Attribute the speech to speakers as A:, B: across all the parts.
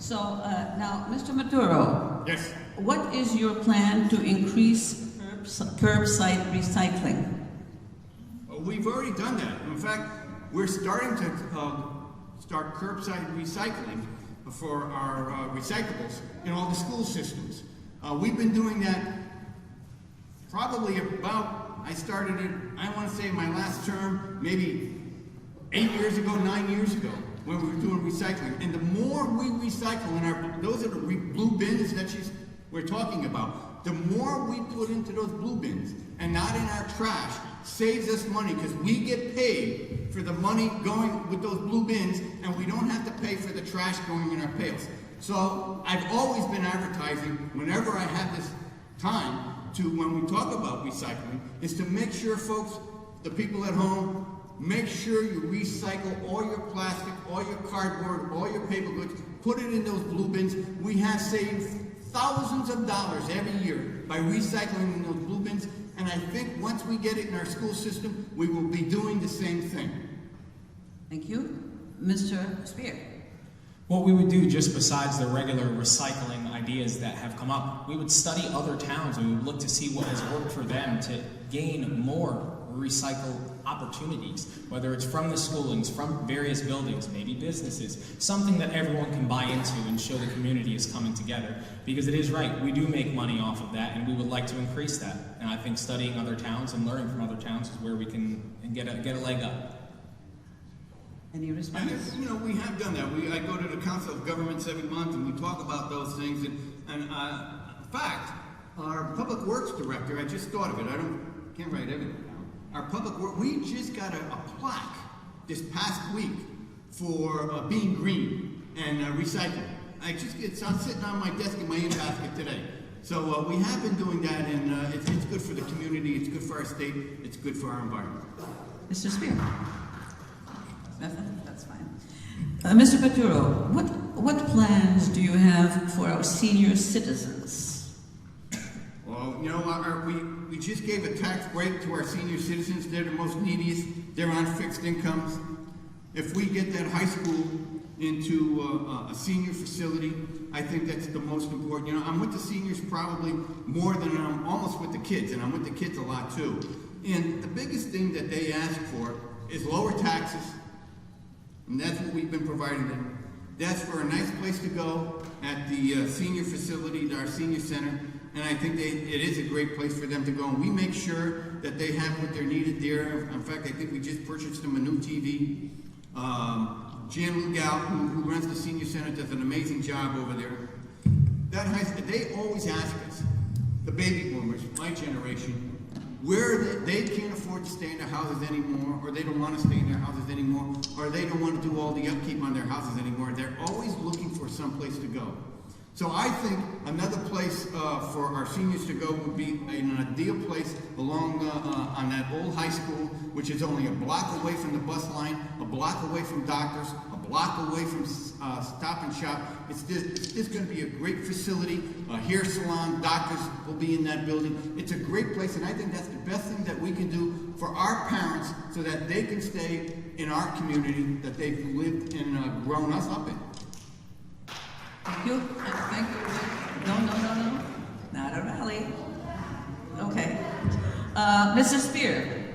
A: So now, Mr. Maturo.
B: Yes.
A: What is your plan to increase curbside recycling?
B: Well, we've already done that. In fact, we're starting to start curbside recycling for our recyclables in all the school systems. We've been doing that probably about, I started it, I want to say my last term, maybe 8 years ago, 9 years ago, when we were doing recycling. And the more we recycle in our, those are the blue bins that we're talking about, the more we put into those blue bins and not in our trash saves us money, because we get paid for the money going with those blue bins, and we don't have to pay for the trash going in our pails. So I've always been advertising, whenever I have this time, to when we talk about recycling, is to make sure, folks, the people at home, make sure you recycle all your plastic, all your cardboard, all your paper goods, put it in those blue bins. We have saved thousands of dollars every year by recycling in those blue bins, and I think once we get it in our school system, we will be doing the same thing.
A: Thank you. Mr. Speer.
C: What we would do, just besides the regular recycling ideas that have come up, we would study other towns and we would look to see what has worked for them to gain more recycle opportunities, whether it's from the schoolings, from various buildings, maybe businesses, something that everyone can buy into and show the community is coming together. Because it is right, we do make money off of that, and we would like to increase that. And I think studying other towns and learning from other towns is where we can get a leg up.
A: Any responses?
B: And, you know, we have done that. I go to the Council of Governments every month, and we talk about those things. And in fact, our Public Works Director, I just thought of it. Can't write everything down. Our Public Works, we just got a plaque this past week for being green and recycling. It's sitting on my desk in my in-basket today. So we have been doing that, and it's good for the community, it's good for our state, it's good for our environment.
A: Mr. Speer. Nothing? That's fine. Mr. Maturo, what plans do you have for our senior citizens?
B: Well, you know, we just gave a tax break to our senior citizens. They're the most neediest. They're on fixed incomes. If we get that high school into a senior facility, I think that's the most important. You know, I'm with the seniors probably more than I'm almost with the kids, and I'm with the kids a lot too. And the biggest thing that they ask for is lower taxes, and that's what we've been providing them. That's for a nice place to go at the senior facility, our senior center, and I think it is a great place for them to go. And we make sure that they have what they're needed there. In fact, I think we just purchased them a new TV. Jan Lugal, who runs the senior center, does an amazing job over there. They always ask us, the baby boomers, my generation, where they can't afford to stay in their houses anymore, or they don't want to stay in their houses anymore, or they don't want to do all the upkeep on their houses anymore. They're always looking for some place to go. So I think another place for our seniors to go would be an ideal place along on that old high school, which is only a block away from the bus line, a block away from doctors, a block away from Stop and Shop. It's just going to be a great facility. A hair salon, doctors will be in that building. It's a great place, and I think that's the best thing that we can do for our parents so that they can stay in our community that they've lived and grown us up in.
A: Thank you. Thank you. No. Not a rally. Okay. Mr. Speer,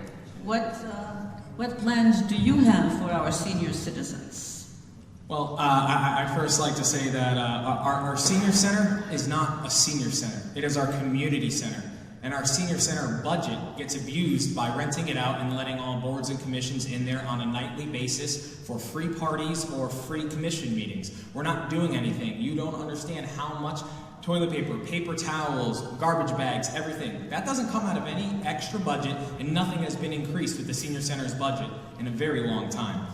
A: what plans do you have for our senior citizens?
C: Well, I'd first like to say that our senior center is not a senior center. It is our community center. And our senior center budget gets abused by renting it out and letting all boards and commissions in there on a nightly basis for free parties or free commission meetings. We're not doing anything. You don't understand how much toilet paper, paper towels, garbage bags, everything. That doesn't come out of any extra budget, and nothing has been increased with the senior center's budget in a very long time.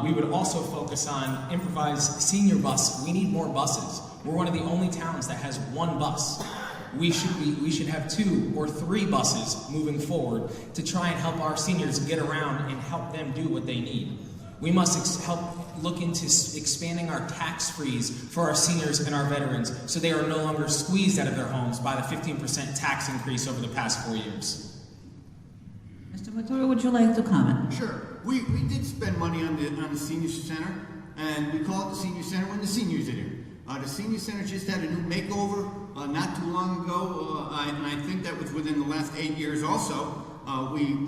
C: We would also focus on improvised senior bus. We need more buses. We're one of the only towns that has one bus. We should have 2 or 3 buses moving forward to try and help our seniors get around and help them do what they need. We must help look into expanding our tax freeze for our seniors and our veterans so they are no longer squeezed out of their homes by the 15% tax increase over the past 4 years.
A: Mr. Maturo, would you like to comment?
B: Sure. We did spend money on the senior center, and we call it the senior center when the seniors are there. The senior center just had a new makeover not too long ago, and I think that was within the last 8 years also. We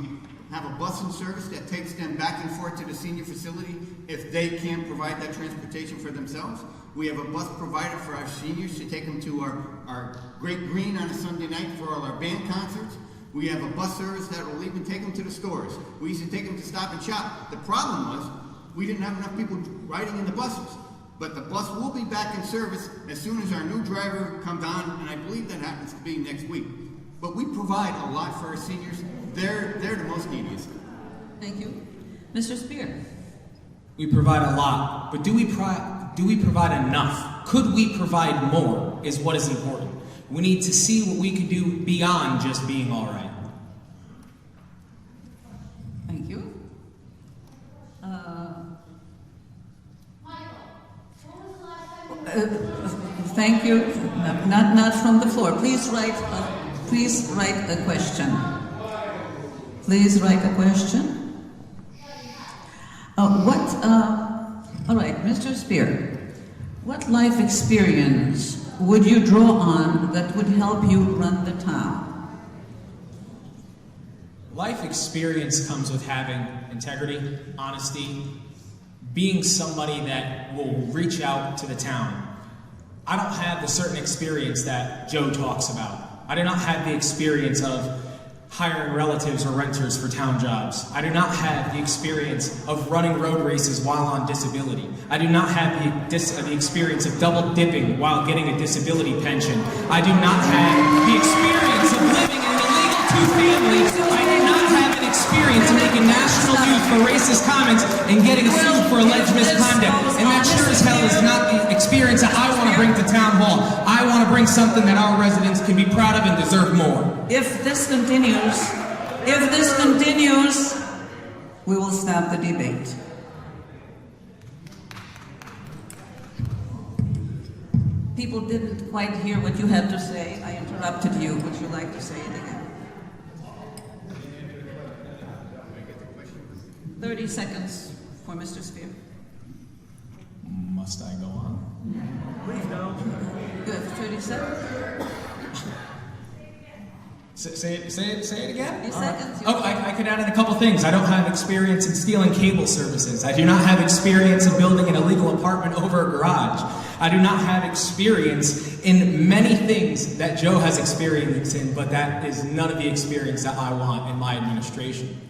B: have a busing service that takes them back and forth to the senior facility if they can't provide that transportation for themselves. We have a bus provider for our seniors to take them to our Great Green on a Sunday night for all our band concerts. We have a bus service that will even take them to the stores. We used to take them to Stop and Shop. The problem was we didn't have enough people riding in the buses. But the bus will be back in service as soon as our new driver comes on, and I believe that happens to be next week. But we provide a lot for our seniors. They're the most neediest.
A: Thank you. Mr. Speer.
C: We provide a lot, but do we provide enough? Could we provide more is what is important. We need to see what we could do beyond just being all right.
A: Thank you. Thank you. Not from the floor. Please write a question. Please write a question. All right, Mr. Speer, what life experience would you draw on that would help you run the town?
C: Life experience comes with having integrity, honesty, being somebody that will reach out to the town. I don't have the certain experience that Joe talks about. I do not have the experience of hiring relatives or renters for town jobs. I do not have the experience of running road races while on disability. I do not have the experience of double dipping while getting a disability pension. I do not have the experience of living in an illegal two-family. I do not have an experience of making national news for racist comments and getting sued for alleged misconduct. And that sure as hell is not the experience that I want to bring to town hall. I want to bring something that our residents can be proud of and deserve more.
A: If this continues, we will stop the debate. People didn't quite hear what you had to say. I interrupted you. Would you like to say it again? 30 seconds for Mr. Speer.
C: Must I go on?
A: Please go. You have 30 seconds.
C: Say it again?
A: 30 seconds.
C: Oh, I could add in a couple things. I don't have experience in stealing cable services. I do not have experience in building an illegal apartment over a garage. I do not have experience in many things that Joe has experience in, but that is none of the experience that I want in my administration.